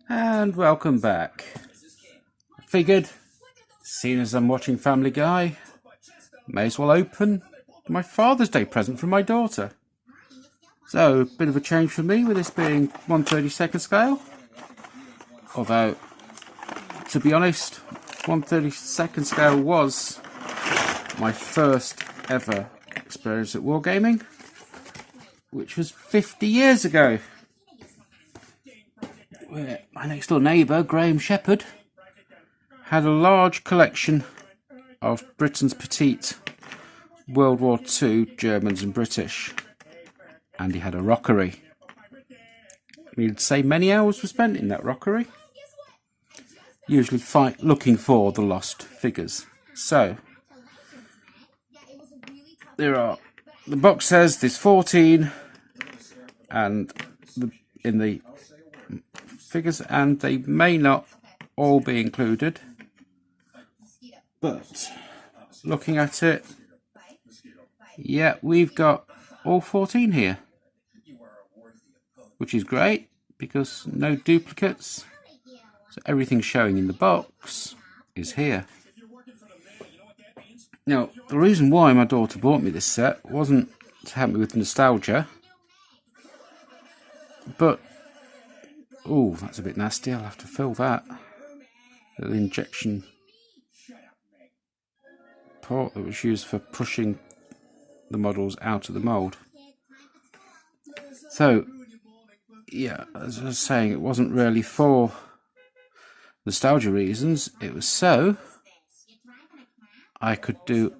And welcome back. I figured, seeing as I'm watching Family Guy, may as well open my Father's Day present from my daughter. So, a bit of a change for me with this being 1/32 scale. Although, to be honest, 1/32 scale was my first ever experience at wargaming, which was 50 years ago. Where my next door neighbour, Graham Shepherd, had a large collection of Britain's petite World War II Germans and British, and he had a rockery. He'd say many hours were spent in that rockery, usually looking for the lost figures. So there are, the box says there's 14, and in the figures, and they may not all be included, but looking at it, yeah, we've got all 14 here, which is great because no duplicates, so everything showing in the box is here. Now, the reason why my daughter bought me this set wasn't to help me with nostalgia, but oh, that's a bit nasty. I'll have to fill that. The injection port that was used for pushing the models out of the mould. So, yeah, as I was saying, it wasn't really for nostalgia reasons. It was so I could do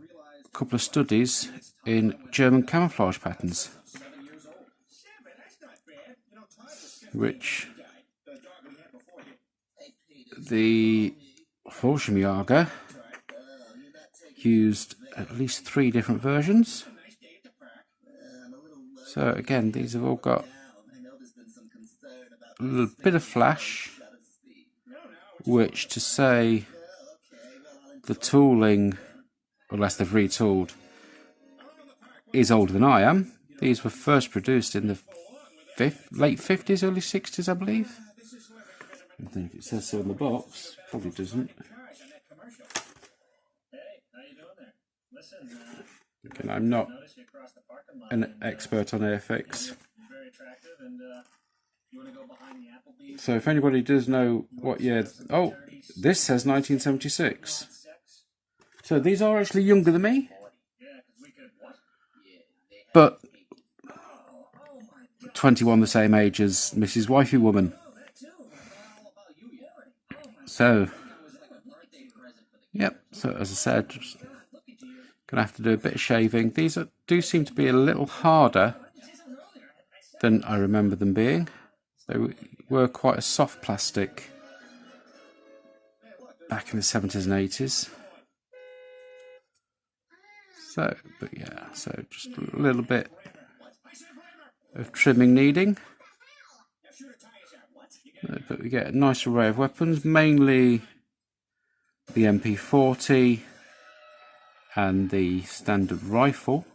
a couple of studies in German camouflage patterns, which the Fallschirmjager used at least 3 different versions. So again, these have all got a little bit of flash, which to say the tooling, unless they've retooled, is older than I am. These were first produced in the late 50s, early 60s, I believe. I don't think it says so in the box. Probably doesn't. Again, I'm not an expert on AIRFIX. So if anybody does know what year... Oh, this says 1976. So these are actually younger than me. But 21 the same age as Mrs. Wifey Woman. So, yep, so as I said, just gonna have to do a bit of shaving. These do seem to be a little harder than I remember them being. They were quite a soft plastic back in the 70s and 80s. So, but yeah, so just a little bit of trimming needing. But we get a nice array of weapons, mainly the MP40 and the standard rifle.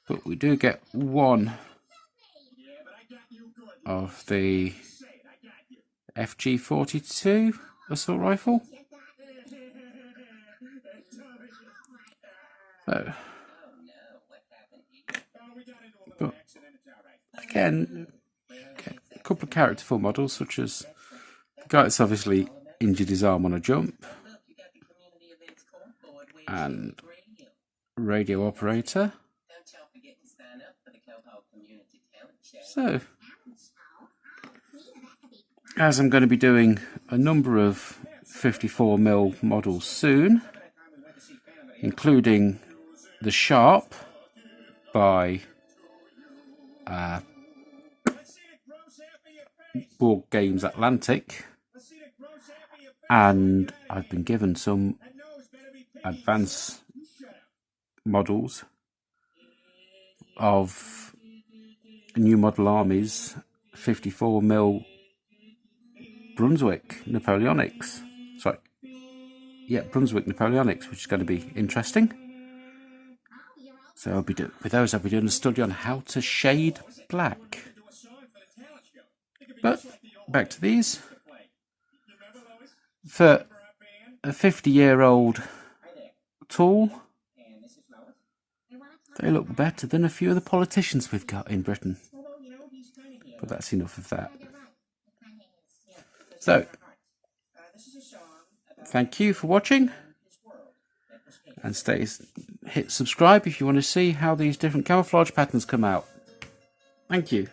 But we do get one of the FG42 assault rifle. So, but again, a couple of characterful models, such as the guy that's obviously injured his arm on a jump, and radio operator. So, as I'm going to be doing a number of 54mm models soon, including the Sharp by Board Games Atlantic, and I've been given some advanced models of New Model Armies 54mm Brunswick Napoleonics. Sorry, yeah, Brunswick Napoleonics, which is going to be interesting. So I'll be with those. I'll be doing a study on how to shade black. But back to these. for a 50-year-old tool, they look better than a few of the politicians we've got in Britain. But that's enough of that. So, thank you for watching, and hit subscribe if you want to see how these different camouflage patterns come out. Thank you.